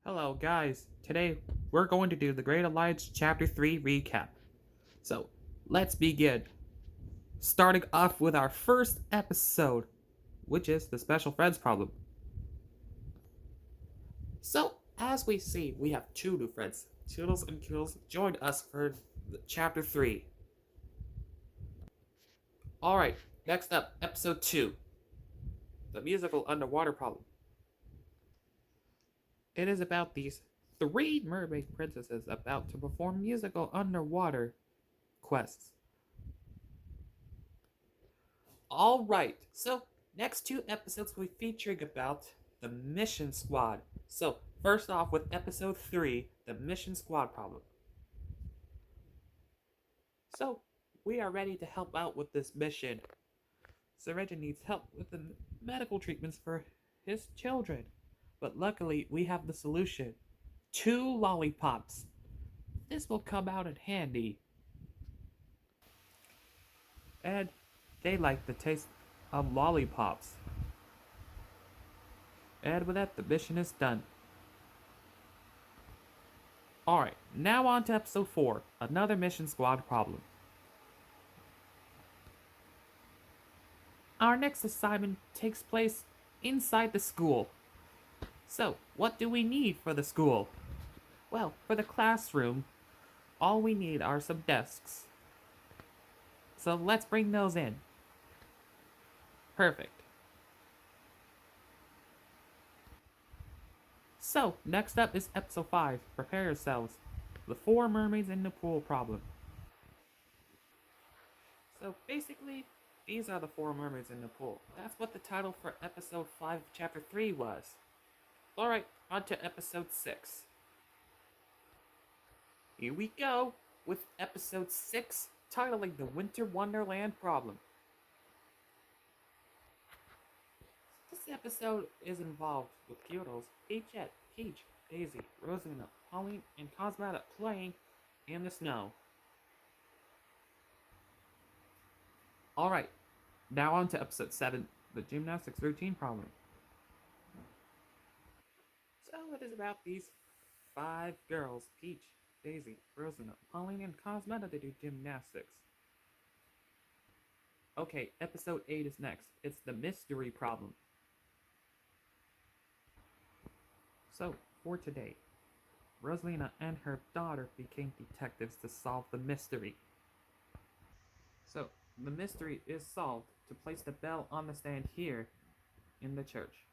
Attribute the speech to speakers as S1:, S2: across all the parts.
S1: Hello, guys. Today we're going to do the Great Alliance Chapter 3 recap. So, let's begin. Starting off with our first episode, which is the Special Friends problem. So, as we see, we have two new friends. Toodles and Koodles joined us for Chapter 3. Alright, next up, Episode 2 The Musical Underwater Problem. It is about these three mermaid princesses about to perform musical underwater quests. Alright, so next two episodes we'll be featuring about the Mission Squad. So, first off with episode 3, the Mission Squad problem. So, we are ready to help out with this mission. Sereja needs help with the medical treatments for his children. But luckily, we have the solution. 2 lollipops. This will come out in handy. And they like the taste of lollipops. And with that, the mission is done. Alright, now on to episode 4, another Mission Squad problem. Our next assignment takes place inside the school. So, what do we need for the school? Well, for the classroom, all we need are some desks. So let's bring those in. Perfect. So, next up is episode 5, prepare yourselves. The 4 mermaids in the pool problem. So basically, these are the 4 mermaids in the pool. That's what the title for episode 5 of chapter 3 was. Alright, on to episode 6. Here we go with episode 6, titling The Winter Wonderland Problem. This episode is involved with Kyoto's Peachette, Peach, Daisy, Rosalina, Pauline, and Cosmata playing in the snow. Alright, now on to episode 7, the gymnastics routine problem. So it is about these 5 girls, Peach, Daisy, Rosalina, Pauline, and Cosmata to do gymnastics. Okay, episode 8 is next. It's the mystery problem. So, for today, Rosalina and her daughter became detectives to solve the mystery. So, the mystery is solved to place the bell on the stand here in the church.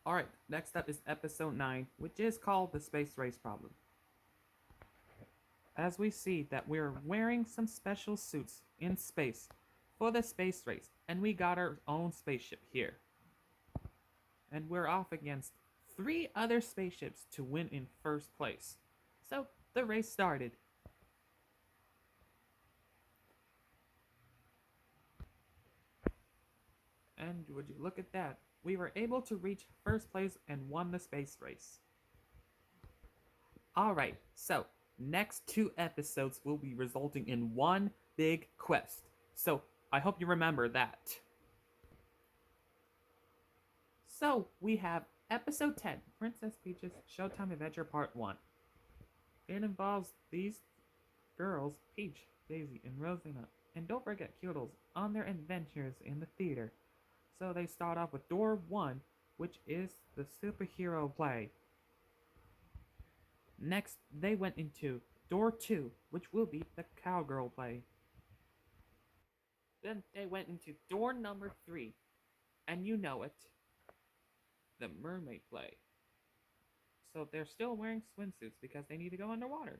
S1: Alright, next up is episode 9, which is called the space race problem. As we see that we're wearing some special suits in space for the space race, and we got our own spaceship here. And we're off against 3 other spaceships to win in first place. So, the race started. And would you look at that, we were able to reach first place and won the space race. Alright, so next 2 episodes will be resulting in one big quest. So I hope you remember that. So we have episode 10, Princess Peach's Showtime Adventure Part 1. It involves these girls, Peach, Daisy, and Rosalina. And don't forget Koodles on their adventures in the theater. So they start off with door 1, which is the superhero play. Next, they went into door 2, which will be the cowgirl play. Then they went into door number 3, and you know it, the mermaid play. So they're still wearing swimsuits because they need to go underwater.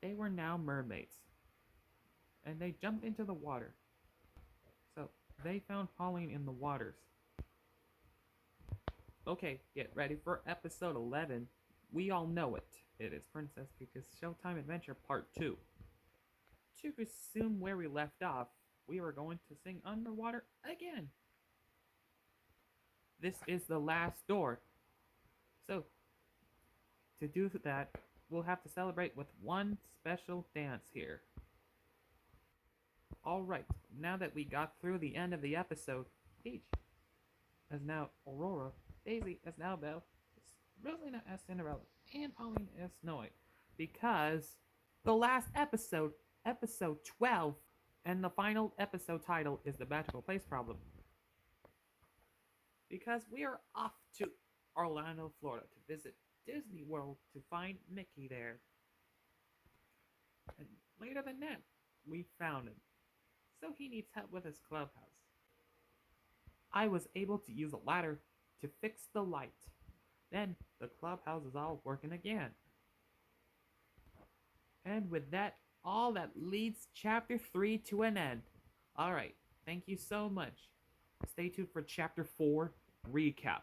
S1: They were now mermaids, and they jumped into the water. So they found Pauline in the waters. Okay, get ready for episode 11. We all know it. It is Princess Peach's Showtime Adventure Part 2. To resume where we left off, we were going to sing underwater again. This is the last door. So, to do that, we'll have to celebrate with one special dance here. Alright, now that we got through the end of the episode, Peach, as now Aurora, Daisy as Annabelle, Rosalina as Cinderella, and Pauline as Snow White. Because the last episode, episode 12, and the final episode title is The Magical Place Problem. Because we are off to Orlando, Florida to visit Disney World to find Mickey there. And later than that, we found him. So he needs help with his clubhouse. I was able to use a ladder to fix the light. Then the clubhouse is all working again. And with that, all that leads chapter 3 to an end. Alright, thank you so much. Stay tuned for chapter 4 recap.